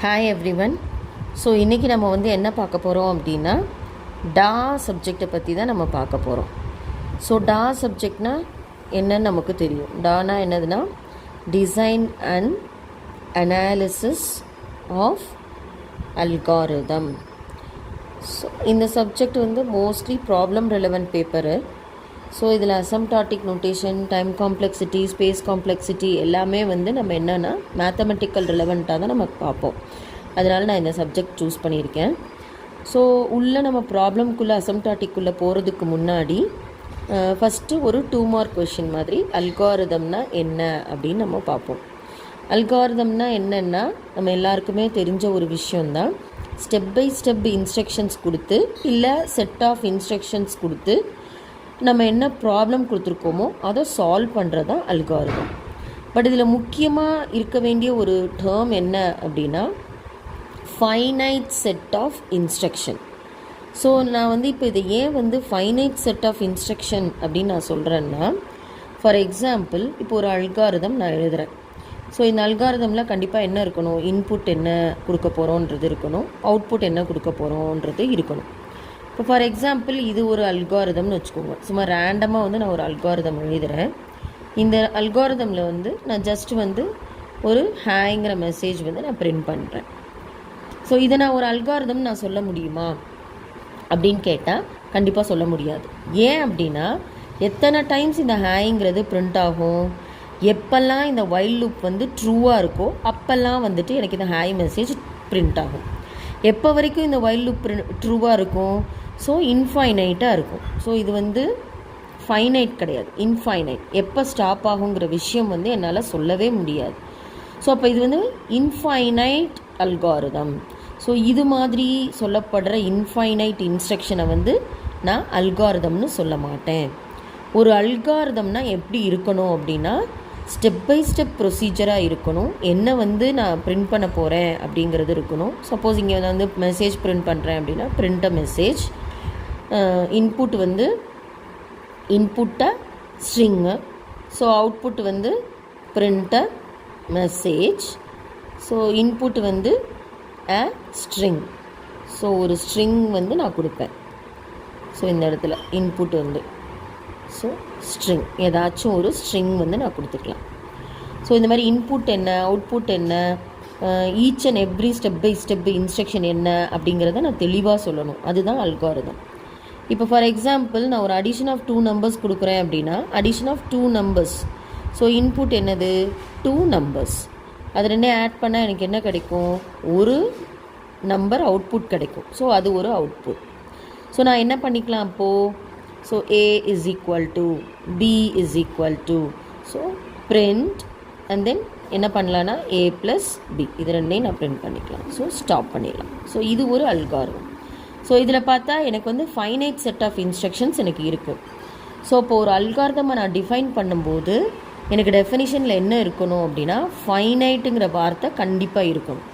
Hi everyone. So இன்றைக்கி நம்ம என்ன பார்க்க போகிறோம் அப்படின்னா DAA சப்ஜெக்டை பற்றி தான் நம்ம பார்க்க போகிறோம். ஸோ DAA சப்ஜெக்ட்னா என்னன்னு நமக்கு தெரியும். DAAனா என்னதுன்னா design and analysis of algorithm. So இந்த subject mostly problem relevant paper. So இதில் asymptotic notation, time complexity, space complexity எல்லாமே நம்ம என்னென்னா மேத்தமெட்டிக்கல் ரிலவெண்ட்டாக தான் நம்ம பார்ப்போம். அதனால் நான் இந்த சப்ஜெக்ட் சூஸ் பண்ணியிருக்கேன். ஸோ உள்ளே நம்ம ப்ராப்ளம்குள்ளே அசம்டாட்டிக்குள்ளே போகிறதுக்கு முன்னாடி ஃபஸ்ட்டு ஒரு 2 மார்க் கொஷின் மாதிரி அல்காரிதம்னா என்ன அப்படின்னு நம்ம பார்ப்போம். அல்காரிதம்னா என்னென்னா நம்ம எல்லாருக்குமே தெரிஞ்ச ஒரு விஷயந்தான். ஸ்டெப் பை ஸ்டெப் இன்ஸ்ட்ரக்ஷன்ஸ் கொடுத்து இல்லை செட் ஆஃப் இன்ஸ்ட்ரக்ஷன்ஸ் கொடுத்து நம்ம என்ன ப்ராப்ளம் கொடுத்துருக்கோமோ அதை சால்வ் பண்ணுறது தான் அல்காரிதம். பட் இதில் முக்கியமாக இருக்க வேண்டிய ஒரு டேர்ம் என்ன அப்படின்னா finite set of instruction. So நான் இப்போ இதை ஏன் ஃபைனைட் செட் ஆஃப் இன்ஸ்ட்ரக்ஷன் அப்படின்னு நான் சொல்கிறேன்னா, ஃபார் எக்ஸாம்பிள் இப்போ ஒரு அல்காரிதம் நான் எழுதுகிறேன். ஸோ இந்த அல்காரிதமில் கண்டிப்பாக என்ன இருக்கணும், இன்புட் என்ன கொடுக்க போகிறோன்றது இருக்கணும், அவுட்புட் என்ன கொடுக்க போகிறோன்றது இருக்கணும். இப்போ ஃபார் எக்ஸாம்பிள் இது ஒரு அல்காரிதம்னு வச்சுக்கோங்க. சும்மா ரேண்டமாக நான் ஒரு அல்காரிதம் எழுதுகிறேன். இந்த அல்காரிதமில் நான் ஜஸ்ட் ஒரு ஹேங்கிற மெசேஜ் நான் பிரிண்ட் பண்ணுறேன். ஸோ இதை நான் ஒரு அல்காரிதம் நான் சொல்ல முடியுமா அப்படின்னு கேட்டால் கண்டிப்பாக சொல்ல முடியாது. ஏன் அப்படின்னா எத்தனை டைம்ஸ் இந்த ஹேங்கிறது பிரிண்ட் ஆகும், எப்பெல்லாம் இந்த வைல் லூப் ட்ரூவாக இருக்கோ அப்போல்லாம் எனக்கு இந்த ஹேய் மெசேஜ் பிரிண்ட் ஆகும். எப்போ வரைக்கும் இந்த வைல் லூப் ட்ரூவாக இருக்கும், ஸோ இன்ஃபைனைட்டாக இருக்கும். ஸோ இது ஃபைனைட் கிடையாது, இன்ஃபைனைட். எப்போ ஸ்டாப் ஆகுங்கிற விஷயம் என்னால் சொல்லவே முடியாது. ஸோ அப்போ இது இன்ஃபைனைட் அல்காரிதம். ஸோ இது மாதிரி சொல்லப்படுற இன்ஃபைனைட் இன்ஸ்ட்ரக்ஷனை நான் அல்காரிதம்னு சொல்ல மாட்டேன். ஒரு அல்காரிதம்னா எப்படி இருக்கணும் அப்படின்னா ஸ்டெப் பை ஸ்டெப் ப்ரொசீஜராக இருக்கணும். என்ன நான் பிரிண்ட் பண்ண போகிறேன் அப்படிங்கிறது இருக்கணும். சப்போஸ் இங்கே மெசேஜ் பிரிண்ட் பண்ணுறேன் அப்படின்னா பிரிண்ட் அ மெசேஜ், இன்புட் இன்புட்டை ஸ்ட்ரிங்கு, ஸோ அவுட்புட் பிரிண்ட் அ மெசேஜ், ஸோ இன்புட் அ ஸ்ட்ரிங். ஸோ ஒரு ஸ்ட்ரிங் நான் கொடுப்பேன். ஸோ இந்த இடத்துல இன்புட் ஸோ ஸ்ட்ரிங், ஏதாச்சும் ஒரு ஸ்ட்ரிங் நான் கொடுத்துக்கலாம். ஸோ இந்த மாதிரி இன்புட் என்ன, அவுட்புட் என்ன, each and every step by step instruction என்ன அப்படிங்கிறத நான் தெளிவாக சொல்லணும். அதுதான் அல்காரிதம். இப்போ ஃபார் எக்ஸாம்பிள் நான் ஒரு அடிஷன் ஆஃப் 2 நம்பர்ஸ் கொடுக்குறேன் அப்படின்னா addition of 2 numbers. So input என்னது 2 நம்பர்ஸ். அது ரெண்டே ஆட் பண்ணால் எனக்கு என்ன கிடைக்கும், ஒரு நம்பர் அவுட்புட் கிடைக்கும். ஸோ அது ஒரு அவுட்புட். ஸோ நான் என்ன பண்ணிக்கலாம் அப்போது, so A is equal to B is equal to, so print and then என்ன பண்ணலான்னா A plus B, இது ரெண்டையும் நான் பிரிண்ட் பண்ணிக்கலாம். ஸோ ஸ்டாப் பண்ணிடலாம். ஸோ இது ஒரு அல்காரிதம். ஸோ இதில் பார்த்தா எனக்கு ஃபைனைட் செட் ஆஃப் இன்ஸ்ட்ரக்ஷன்ஸ் எனக்கு இருக்குது. ஸோ இப்போ ஒரு அல்காரிதமை நான் டிஃபைன் பண்ணும்போது எனக்கு டெஃபினிஷனில் என்ன இருக்கணும் அப்படின்னா ஃபைனைட்டுங்கிற வார்த்தை கண்டிப்பாக இருக்கணும்.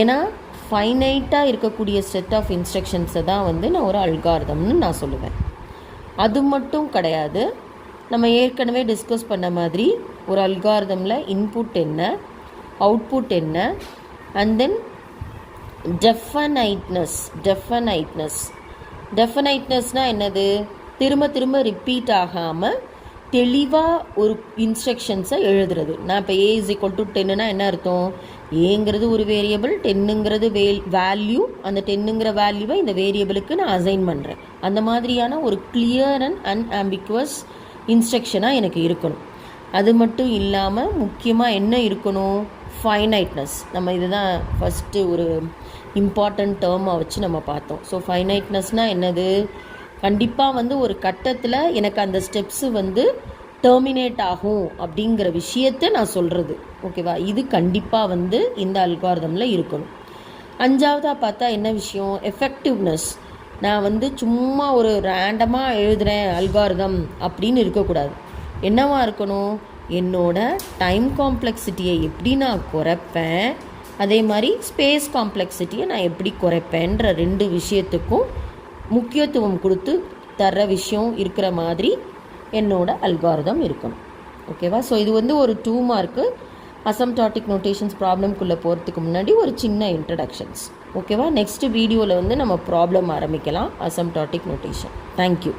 ஏன்னா ஃபைனைட்டாக இருக்கக்கூடிய செட் ஆஃப் இன்ஸ்ட்ரக்ஷன்ஸை தான் நான் ஒரு அல்காரிதம்னு நான் சொல்லுவேன். அது மட்டும் கிடையாது, நம்ம ஏற்கனவே டிஸ்கஸ் பண்ண மாதிரி ஒரு அல்காரிதமில் இன்புட் என்ன, அவுட்புட் என்ன, அண்ட் தென் டெஃபனைட்னஸ்னால் என்னது, திரும்ப திரும்ப ரிப்பீட் ஆகாமல் தெளிவாக ஒரு இன்ஸ்ட்ரக்ஷன்ஸை எழுதுறது. நான் இப்போ A is equal to 10னா என்ன அர்த்தம், ஏங்கிறது ஒரு வேரியபிள், 10ங்கிறது வேல்யூ, அந்த 10ங்கிற வேல்யூவை இந்த வேரியபிளுக்கு நான் அசைன் பண்ணுறேன். அந்த மாதிரியான ஒரு கிளியர் அண்ட் அன்ஆம்பிகுவஸ் இன்ஸ்ட்ரக்ஷனாக எனக்கு இருக்கணும். அது மட்டும் இல்லாமல் முக்கியமாக என்ன இருக்கணும், ஃபைனைட்னஸ். நம்ம இதுதான் ஃபஸ்ட்டு ஒரு இம்பார்ட்டண்ட் டேர்மாக வச்சு நம்ம பார்த்தோம். ஸோ ஃபைனைட்னஸ்னால் என்னது, கண்டிப்பாக ஒரு கட்டத்தில் எனக்கு அந்த ஸ்டெப்ஸு டெர்மினேட் ஆகும் அப்படிங்கிற விஷயத்தை நான் சொல்கிறது. ஓகேவா, இது கண்டிப்பாக இந்த அல்காரிதமில் இருக்கணும். 5ஆவதாக பார்த்தா என்ன விஷயம், எஃபெக்டிவ்னஸ். நான் சும்மா ஒரு ரேண்டமாக எழுதுகிறேன் அல்காரிதம் அப்படின்னு இருக்கக்கூடாது. என்னவா இருக்கணும், என்னோட டைம் காம்ப்ளெக்சிட்டியை எப்படி நான் குறைப்பேன், அதே மாதிரி ஸ்பேஸ் காம்ப்ளெக்சிட்டியை நான் எப்படி குறைப்பேன்ற 2 விஷயத்துக்கும் முக்கியத்துவம் கொடுத்து தர்ற விஷயம் இருக்கிற மாதிரி என்னோட அல்காரிதம் இருக்கணும். ஓகேவா, ஸோ இது ஒரு 2 மார்க்கு அசம்டாட்டிக் நோட்டேஷன்ஸ் ப்ராப்ளம்குள்ளே போகிறதுக்கு முன்னாடி ஒரு சின்ன இன்ட்ரடக்ஷன்ஸ். ஓகேவா? நெக்ஸ்ட் வீடியோவில் வந்து நம்ம ப்ராப்ளம் ஆரம்பிக்கலாம். அசம்டாட்டிக் நோட்டேஷன். தேங்க்யூ.